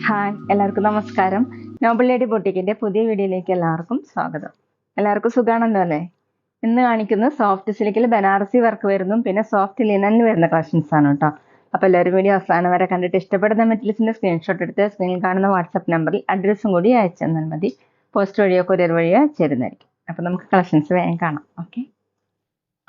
Hi, എല്ലാവർക്കും നമസ്കാരം. Nobel lady ബൊട്ടിക്കിന്റെ പുതിയ വീഡിയോയിലേക്ക് എല്ലാവർക്കും സ്വാഗതം. എല്ലാവർക്കും സുഖാണല്ലോ അല്ലേ? ഇന്ന് കാണിക്കുന്നത് സോഫ്റ്റ് സിൽക്കിൽ ബനാറസി വർക്ക് വരുന്നതും പിന്നെ സോഫ്റ്റ് ലിനനിൽ വരുന്ന കളക്ഷൻസ് ആണ് കേട്ടോ. അപ്പോൾ എല്ലാവരും വീഡിയോ അവസാനം വരെ കണ്ടിട്ട് ഇഷ്ടപ്പെടുന്ന മെറ്റീരിയൽസിന്റെ സ്ക്രീൻഷോട്ട് എടുത്ത് സ്ക്രീനിൽ കാണുന്ന വാട്സ്ആപ്പ് നമ്പറിൽ അഡ്രസ്സും കൂടി അയച്ചു തന്നാൽ മതി. പോസ്റ്റ് വഴിയോ കൊറിയർ വഴിയോ അയച്ചിരുന്നായിരിക്കും. അപ്പോൾ നമുക്ക് കളക്ഷൻസ് വേഗം കാണാം. ഓക്കെ,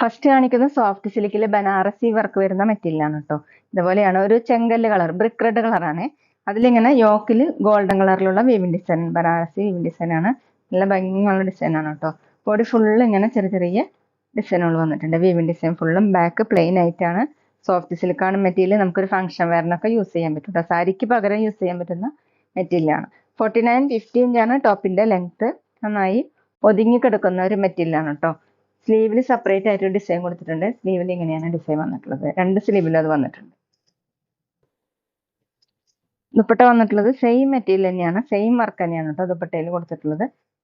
ഫസ്റ്റ് കാണിക്കുന്നത് സോഫ്റ്റ് സിൽക്കിൽ ബനാറസി വർക്ക് വരുന്ന മെറ്റീരിയൽ ആണ് കേട്ടോ. ഇതുപോലെയാണ് ഒരു ചെങ്കല്ല് കളർ, ബ്രിക്ക് റെഡ് കളറാണ്. അതിലിങ്ങനെ യോക്കിൽ ഗോൾഡൻ കളറിലുള്ള weaving design, Banarasi weaving design ആണ്. നല്ല ഭംഗിയുള്ള ഡിസൈൻ ആണ് കേട്ടോ. ബോഡി ഫുള്ള് ഇങ്ങനെ ചെറിയ ചെറിയ ഡിസൈനുകൾ വന്നിട്ടുണ്ട്. വീവിംഗ് ഡിസൈൻ ഫുള്ളും. ബാക്ക് പ്ലെയിൻ ആയിട്ടാണ്. സോഫ്റ്റ് സിൽക്കാണ് മെറ്റീരിയൽ. നമുക്കൊരു ഫംഗ്ഷൻ വെയറിനൊക്കെ യൂസ് ചെയ്യാൻ പറ്റും കേട്ടോ. സാരിക്ക് പകരം യൂസ് ചെയ്യാൻ പറ്റുന്ന മെറ്റീരിയലാണ്. 49-50 ഇഞ്ചാണ് ടോപ്പിന്റെ ലെങ്ത്. നന്നായി ഒതുങ്ങി കിടക്കുന്ന ഒരു മെറ്റീരിയലാണ് കേട്ടോ. സ്ലീവിൽ സെപ്പറേറ്റ് ആയിട്ട് ഡിസൈൻ കൊടുത്തിട്ടുണ്ട്. സ്ലീവിൽ ഇങ്ങനെയാണ് ഡിസൈൻ വന്നിട്ടുള്ളത്. രണ്ട് സ്ലീവിലും അത് വന്നിട്ടുണ്ട്. ദുപ്പട്ട വന്നിട്ടുള്ളത് സെയിം മെറ്റീരിയൽ തന്നെയാണ്, സെയിം വർക്ക് തന്നെയാണ് കേട്ടോ ദുപ്പട്ടയിൽ കൊടുത്തിട്ടുള്ളത്.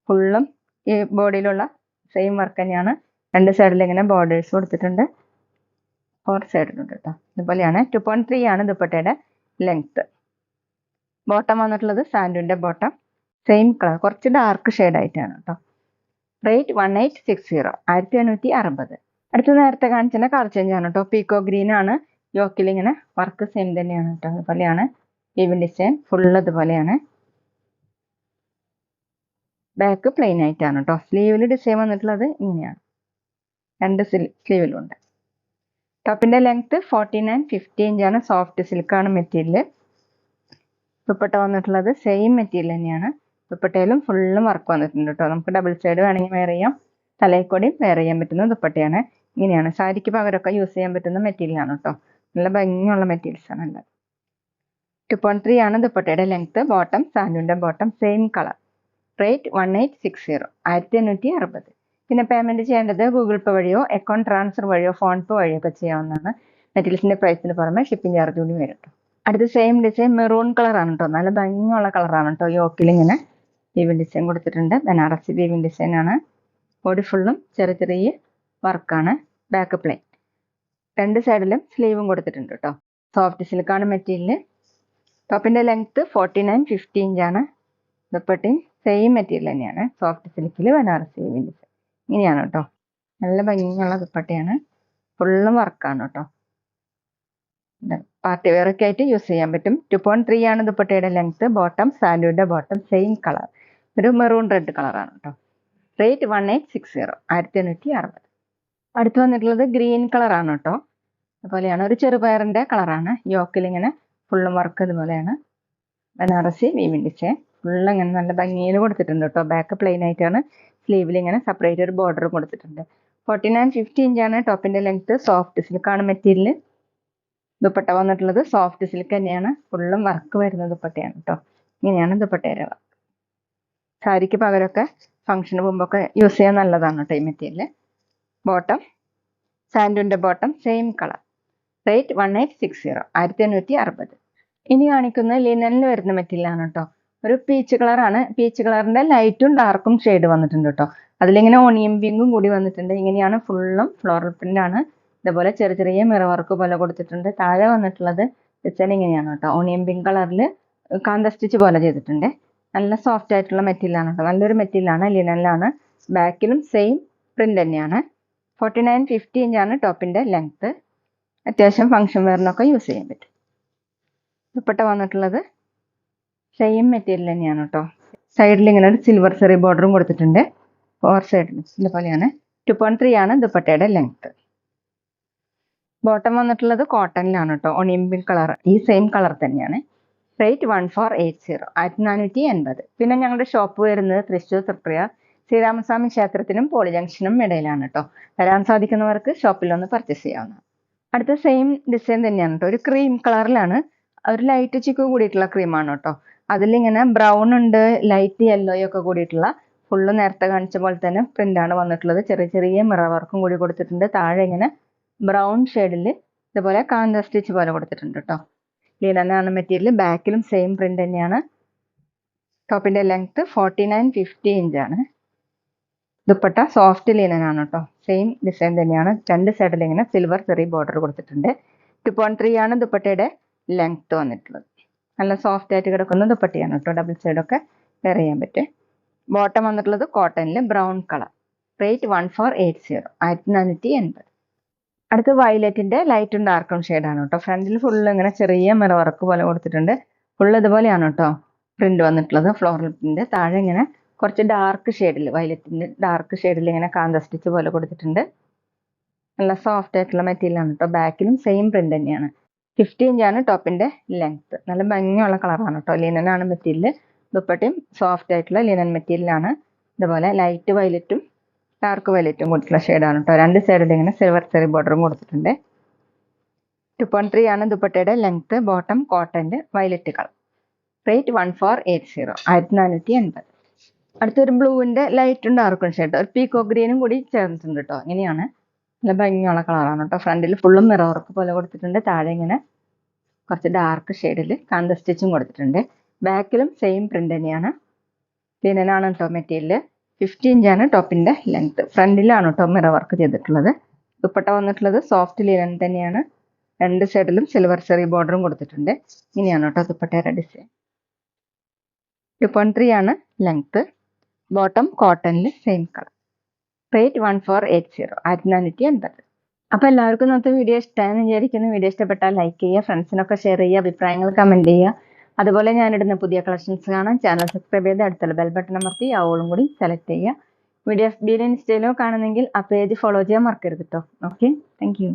ഫുള്ളും ഈ ബോഡിയിലുള്ള സെയിം വർക്ക് തന്നെയാണ്. രണ്ട് സൈഡിൽ ഇങ്ങനെ ബോർഡേഴ്സ് കൊടുത്തിട്ടുണ്ട്. 4 സൈഡിലുണ്ട് കേട്ടോ. ഇതുപോലെയാണ്. 2.3 ആണ് ദുപ്പട്ടയുടെ ലെങ്ത്. ബോട്ടം വന്നിട്ടുള്ളത് സാൻഡുവിന്റെ ബോട്ടം, സെയിം കളർ, കുറച്ച് ഡാർക്ക് ഷെയ്ഡ് ആയിട്ടാണ് കേട്ടോ. റേറ്റ് 1860, 1860. അടുത്ത നേരത്തെ കാണിച്ചതിന്റെ കളർ ചേഞ്ച് ആണ് കേട്ടോ. പീക്കോ ഗ്രീൻ ആണ്. യോക്കിൽ ഇങ്ങനെ വർക്ക് സെയിം തന്നെയാണ് കേട്ടോ. അതുപോലെയാണ് വീവിംഗ് ഡിസൈൻ ഫുള്ള് ഇതുപോലെയാണ്. ബാക്ക് പ്ലെയിൻ ആയിട്ടാണ് കേട്ടോ. സ്ലീവിൽ ഡിസൈൻ വന്നിട്ടുള്ളത് ഇങ്ങനെയാണ്. രണ്ട് സ്ലീവിലുണ്ട്. ടോപ്പിന്റെ ലെങ്ത് 49-50 ഇഞ്ചാണ്. സോഫ്റ്റ് സിൽക്കാണ് മെറ്റീരിയൽ. ദുപ്പട്ട വന്നിട്ടുള്ളത് സെയിം മെറ്റീരിയൽ തന്നെയാണ്. ദുപ്പട്ടയിലും ഫുള്ളും വർക്ക് വന്നിട്ടുണ്ട് കേട്ടോ. നമുക്ക് ഡബിൾ സൈഡ് വേണമെങ്കിൽ വെയർ ചെയ്യാം. തലയിൽക്കൂടിയും വെയർ ചെയ്യാൻ പറ്റുന്ന ദുപ്പട്ടയാണ്. ഇങ്ങനെയാണ്. സാരിക്ക് പകരമൊക്കെ യൂസ് ചെയ്യാൻ പറ്റുന്ന മെറ്റീരിയലാണ് കേട്ടോ. നല്ല ഭംഗിയുള്ള മെറ്റീരിയൽസ് ആണ് ഉള്ളത്. 2.3 ആണ് ദുപ്പട്ടയുടെ ലെങ്ത്. ബോട്ടം സാൻഡുവിന്റെ ബോട്ടം, സെയിം കളർ. റേറ്റ് 1860, 1860. പിന്നെ പേയ്മെന്റ് ചെയ്യേണ്ടത് ഗൂഗിൾ പേ വഴിയോ അക്കൗണ്ട് ട്രാൻസ്ഫർ വഴിയോ ഫോൺ പേ വഴിയോ ഒക്കെ ചെയ്യാവുന്നതാണ്. മെറ്റീരിയൽസിന്റെ പ്രൈസിന് പുറമെ ഷിപ്പിംഗ് ചാർജ് കൂടി വരും കേട്ടോ. അടുത്ത സെയിം ഡിസൈൻ മെറൂൺ കളറാണ് കേട്ടോ. നല്ല ഭംഗിയുള്ള കളറാണ് കേട്ടോ. യോക്കിൽ ഇങ്ങനെ വീവിംഗ് ഡിസൈൻ കൊടുത്തിട്ടുണ്ട്. ബനാറസി വീവിംഗ് ഡിസൈൻ ആണ്. ബോഡി ഫുള്ളും ചെറിയ ചെറിയ വർക്കാണ്. Back plain. രണ്ട് സൈഡിലും സ്ലീവും കൊടുത്തിട്ടുണ്ട് കേട്ടോ. സോഫ്റ്റ് സിൽക്കാണ് മെറ്റീരിയൽ. ടോപ്പിന്റെ ലെങ്ത് 49-50 ഇഞ്ചാണ്. ദുപ്പട്ടയും സെയിം മെറ്റീരിയൽ തന്നെയാണ്. സോഫ്റ്റ് സിൽക്കിൽ ബനാറസി വീവിംഗ് ഡിസൈൻ ഇങ്ങനെയാണ് കേട്ടോ. നല്ല ഭംഗിയുള്ള ദുപ്പട്ടയാണ്. ഫുള്ളും വർക്കാണ് കേട്ടോ. പാർട്ടി വെയർ ഒക്കെ ആയിട്ട് യൂസ് ചെയ്യാൻ പറ്റും. 2.3 ആണ് ദുപ്പട്ടയുടെ ലെങ്ത്. ബോട്ടം സാൻഡുവിന്റെ ബോട്ടം, സെയിം കളർ, ഒരു മെറൂൺ റെഡ് കളറാണ് കേട്ടോ. റേറ്റ് 1860, 1860. അടുത്ത് വന്നിട്ടുള്ളത് ഗ്രീൻ കളറാണ് കേട്ടോ. അതുപോലെയാണ്. ഒരു ചെറുപയറിന്റെ കളറാണ്. യോക്കിൽ ഇങ്ങനെ ഫുള്ളും വർക്ക് ഇതുപോലെയാണ്. ബനാറസി വീവിംഗ് ഡിസൈൻ ഫുള്ള് ഇങ്ങനെ നല്ല ഭംഗിയിൽ കൊടുത്തിട്ടുണ്ട് കേട്ടോ. ബാക്ക് പ്ലെയിൻ ആയിട്ടാണ്. സ്ലീവിൽ ഇങ്ങനെ സെപ്പറേറ്റ് ഒരു ബോർഡർ കൊടുത്തിട്ടുണ്ട്. 49-50 ഇഞ്ചാണ് ടോപ്പിന്റെ ലെങ്ത്. സോഫ്റ്റ് സിൽക്കാണ് മെറ്റീരിയൽ. ദുപ്പട്ട വന്നിട്ടുള്ളത് സോഫ്റ്റ് സിൽക്ക് തന്നെയാണ്. ഫുള്ളും വർക്ക് വരുന്ന ദുപ്പട്ടയാണ് കേട്ടോ. ഇങ്ങനെയാണ് ദുപ്പട്ടയുടെ വർക്ക്. സാരിക്ക് പകരമൊക്കെ ഫംഗ്ഷന് മുമ്പൊക്കെ യൂസ് ചെയ്യാൻ നല്ലതാണ് കേട്ടോ ഈ മെറ്റീരിയൽ. ബോട്ടം സാൻഡുവിന്റെ ബോട്ടം, സെയിം കളർ. റേറ്റ് 1860, 1860. ഇനി കാണിക്കുന്നത് ലിനനിൽ വരുന്ന മെറ്റീരിയൽ ആണ് കേട്ടോ. ഒരു പീച്ച് കളറാണ്. പീച്ച് കളറിന്റെ ലൈറ്റും ഡാർക്കും ഷെയ്ഡ് വന്നിട്ടുണ്ട് കേട്ടോ. അതിലിങ്ങനെ ഓണിയൻ പിങ്കും കൂടി വന്നിട്ടുണ്ട്. ഇങ്ങനെയാണ്. ഫുള്ളും ഫ്ലോറൽ പ്രിന്റ് ആണ്. ഇതുപോലെ ചെറിയ ചെറിയ മിറർ വർക്ക് പോലെ കൊടുത്തിട്ടുണ്ട്. താഴെ വന്നിട്ടുള്ളത് ഡിസൈൻ ഇങ്ങനെയാണ് കേട്ടോ. ഓണിയൻ പിങ്ക് കളറിൽ കാന്ത സ്റ്റിച്ച് പോലെ ചെയ്തിട്ടുണ്ട്. നല്ല സോഫ്റ്റ് ആയിട്ടുള്ള മെറ്റീരിയൽ ആണ് കേട്ടോ. നല്ലൊരു മെറ്റീരിയൽ ആണ്. ലിനനിലാണ്. ബാക്കിലും സെയിം പ്രിന്റ് തന്നെയാണ്. 49-50 ഇഞ്ചാണ് ടോപ്പിന്റെ ലെങ്ത്. അത്യാവശ്യം ഫംഗ്ഷൻ വെയറിനൊക്കെ യൂസ് ചെയ്യാൻ പറ്റും. ദുപ്പട്ട വന്നിട്ടുള്ളത് സെയിം മെറ്റീരിയൽ തന്നെയാണ് കേട്ടോ. സൈഡിൽ ഇങ്ങനെ ഒരു സിൽവർ സെറി ബോർഡറും കൊടുത്തിട്ടുണ്ട്. 4 സൈഡിലും ഇതുപോലെയാണ്. 2.3 ആണ് ദുപ്പട്ടയുടെ ലെങ്ത്. ബോട്ടം വന്നിട്ടുള്ളത് കോട്ടണിലാണ് കേട്ടോ. ഒണിയൻ പിങ്ക് കളർ, ഈ സെയിം കളർ തന്നെയാണ്. റേറ്റ് 1480, 1480. പിന്നെ ഞങ്ങളുടെ ഷോപ്പ് വരുന്നത് തൃശ്ശൂർ തൃപ്രിയ ശ്രീരാമസ്വാമി ക്ഷേത്രത്തിനും പോളി ജംഗ്ഷനും ഇടയിലാണ് കേട്ടോ. വരാൻ സാധിക്കുന്നവർക്ക് ഷോപ്പിലൊന്ന് പർച്ചേസ് ചെയ്യാവുന്നതാണ്. അടുത്ത സെയിം ഡിസൈൻ തന്നെയാണ് കേട്ടോ. ഒരു ക്രീം കളറിലാണ്. ഒരു ലൈറ്റ് ചിക്ക് കൂടിയിട്ടുള്ള ക്രീമാണ് കേട്ടോ. അതിലിങ്ങനെ ബ്രൗൺ ഉണ്ട്, ലൈറ്റ് യെല്ലോയും ഒക്കെ കൂടിയിട്ടുള്ള ഫുള്ള് നേരത്തെ കാണിച്ച പോലെ തന്നെ പ്രിന്റാണ് വന്നിട്ടുള്ളത്. ചെറിയ ചെറിയ മിറർ വർക്കും കൂടി കൊടുത്തിട്ടുണ്ട്. താഴെ ഇങ്ങനെ ബ്രൗൺ ഷെയ്ഡിൽ ഇതുപോലെ കാന്ത സ്റ്റിച്ച് പോലെ കൊടുത്തിട്ടുണ്ട് കേട്ടോ. ലിനനാണ് മെറ്റീരിയൽ. ബാക്കിലും സെയിം പ്രിന്റ് തന്നെയാണ്. ടോപ്പിന്റെ ലെങ്ത് 49-50 ഇഞ്ചാണ്. ദുപ്പട്ട സോഫ്റ്റ് ലിനനാണ് കേട്ടോ. സെയിം ഡിസൈൻ തന്നെയാണ്. രണ്ട് സൈഡിൽ ഇങ്ങനെ സിൽവർ ചെറിയ ബോർഡർ കൊടുത്തിട്ടുണ്ട്. 2.3 ആണ് ദുപ്പട്ടയുടെ ലെങ്ത് വന്നിട്ടുള്ളത്. നല്ല സോഫ്റ്റ് ആയിട്ട് കിടക്കുന്ന ദുപ്പട്ടയാണ് കേട്ടോ. ഡബിൾ സൈഡൊക്കെ വെയർ ചെയ്യാൻ പറ്റും. ബോട്ടം വന്നിട്ടുള്ളത് കോട്ടണിൽ ബ്രൗൺ കളർ. റേറ്റ് 1480, 1480. അടുത്ത് വയലറ്റിന്റെ ലൈറ്റും ഡാർക്കും ഷെയ്ഡാണ് കേട്ടോ. ഫ്രണ്ടിൽ ഫുള്ള് ഇങ്ങനെ ചെറിയ മിറർ വർക്ക് പോലെ കൊടുത്തിട്ടുണ്ട്. ഫുള്ള് ഇതുപോലെയാണ് കേട്ടോ പ്രിന്റ് വന്നിട്ടുള്ളത്. Floral print. താഴെ ഇങ്ങനെ കുറച്ച് ഡാർക്ക് ഷെയ്ഡിൽ, വയലറ്റിന്റെ ഡാർക്ക് ഷെയ്ഡിൽ ഇങ്ങനെ കാന്ത സ്റ്റിച്ച് പോലെ കൊടുത്തിട്ടുണ്ട്. നല്ല സോഫ്റ്റ് ആയിട്ടുള്ള മെറ്റീരിയൽ ആണ് കേട്ടോ. ബാക്കിലും സെയിം പ്രിന്റ് തന്നെയാണ്. 50 ഇഞ്ചാണ് ടോപ്പിന്റെ ലെങ്ത്. നല്ല ഭംഗിയുള്ള കളറാണ് കേട്ടോ. ലിനൻ ആണ് മെറ്റീരിയൽ. ദുപ്പട്ടയും സോഫ്റ്റ് ആയിട്ടുള്ള ലിനൻ മെറ്റീരിയലാണ്. ഇതുപോലെ ലൈറ്റ് വയലറ്റും ഡാർക്ക് വയലറ്റും കൊടുത്തിട്ടുള്ള ഷെയ്ഡാണ് കേട്ടോ. രണ്ട് സൈഡിൽ ഇങ്ങനെ സിൽവർ ചെറി ബോർഡറും കൊടുത്തിട്ടുണ്ട്. 2.3 ആണ് ദുപ്പട്ടയുടെ ലെങ്ത്. ബോട്ടം കോട്ടന്റെ വയലറ്റ് കളർ. റേറ്റ് 1480, 1480. അടുത്തൊരു ബ്ലൂവിന്റെ ലൈറ്റും ഡാർക്കും ഷെയ്ഡ്. ഒരു പീക്കോ ഗ്രീനും കൂടി ചേർന്നിട്ടുണ്ട് കേട്ടോ. ഇങ്ങനെയാണ്. നല്ല ഭംഗിയുള്ള കളറാണ് കേട്ടോ. ഫ്രണ്ടിൽ ഫുള്ളും മിറർ വർക്ക് പോലെ കൊടുത്തിട്ടുണ്ട്. താഴെ ഇങ്ങനെ കുറച്ച് ഡാർക്ക് ഷെയ്ഡിൽ കാന്ത സ്റ്റിച്ചും കൊടുത്തിട്ടുണ്ട്. ബാക്കിലും സെയിം പ്രിന്റ് തന്നെയാണ്. ലിനനാണ് കേട്ടോ മെറ്റീരിയൽ. 50 ഇഞ്ചാണ് ടോപ്പിന്റെ ലെങ്ത്. ഫ്രണ്ടിലാണ് കേട്ടോ മിറർ വർക്ക് ചെയ്തിട്ടുള്ളത്. ദുപ്പട്ട വന്നിട്ടുള്ളത് സോഫ്റ്റ് ലിനൻ തന്നെയാണ്. രണ്ട് സൈഡിലും സിൽവർ ചെറി ബോർഡറും കൊടുത്തിട്ടുണ്ട്. ഇങ്ങനെയാണ് കേട്ടോ ദുപ്പട്ടയുടെ ഡിസൈൻ. 2.3 ആണ് ലെങ്ത്. ബോട്ടം കോട്ടണിൽ സെയിം കളർ. റേറ്റ് 1480, 1480. അപ്പോൾ എല്ലാവർക്കും ഇന്നത്തെ വീഡിയോ ഇഷ്ടമായെന്ന് വിചാരിക്കുന്നു. വീഡിയോ ഇഷ്ടപ്പെട്ടാൽ ലൈക്ക് ചെയ്യുക, ഫ്രണ്ട്സിനൊക്കെ ഷെയർ ചെയ്യുക, അഭിപ്രായങ്ങൾ കമൻറ്റ് ചെയ്യുക. അതുപോലെ ഞാനിടുന്ന പുതിയ കളക്ഷൻസ് കാണാൻ ചാനൽ സബ്സ്ക്രൈബ് ചെയ്ത് അടുത്തുള്ള ബെൽ ബട്ടൺ അമർത്തി ഓളും കൂടി സെലക്ട് ചെയ്യുക. വീഡിയോ FB ഇൻസ്റ്റയിലോ കാണുന്നെങ്കിൽ ആ പേജ് ഫോളോ ചെയ്യാൻ മറക്കരുത് കേട്ടോ. Okay, thank you.